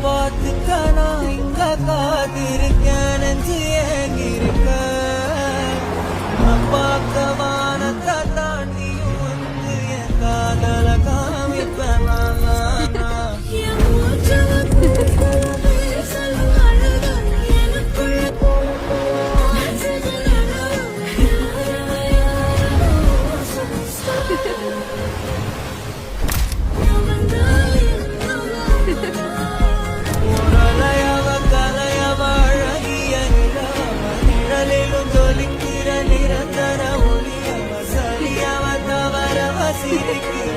பார்த்துக்க நான் இங்க காத்திருக்கேன் நெஞ்சு ஏங்கிருக்க பார்க்க வானத்தை தாண்டியும் வந்து என் காதல காமிப்பேன் நிரந்தர ஒளியவ சரியவ தவறவ சிரிக்கிற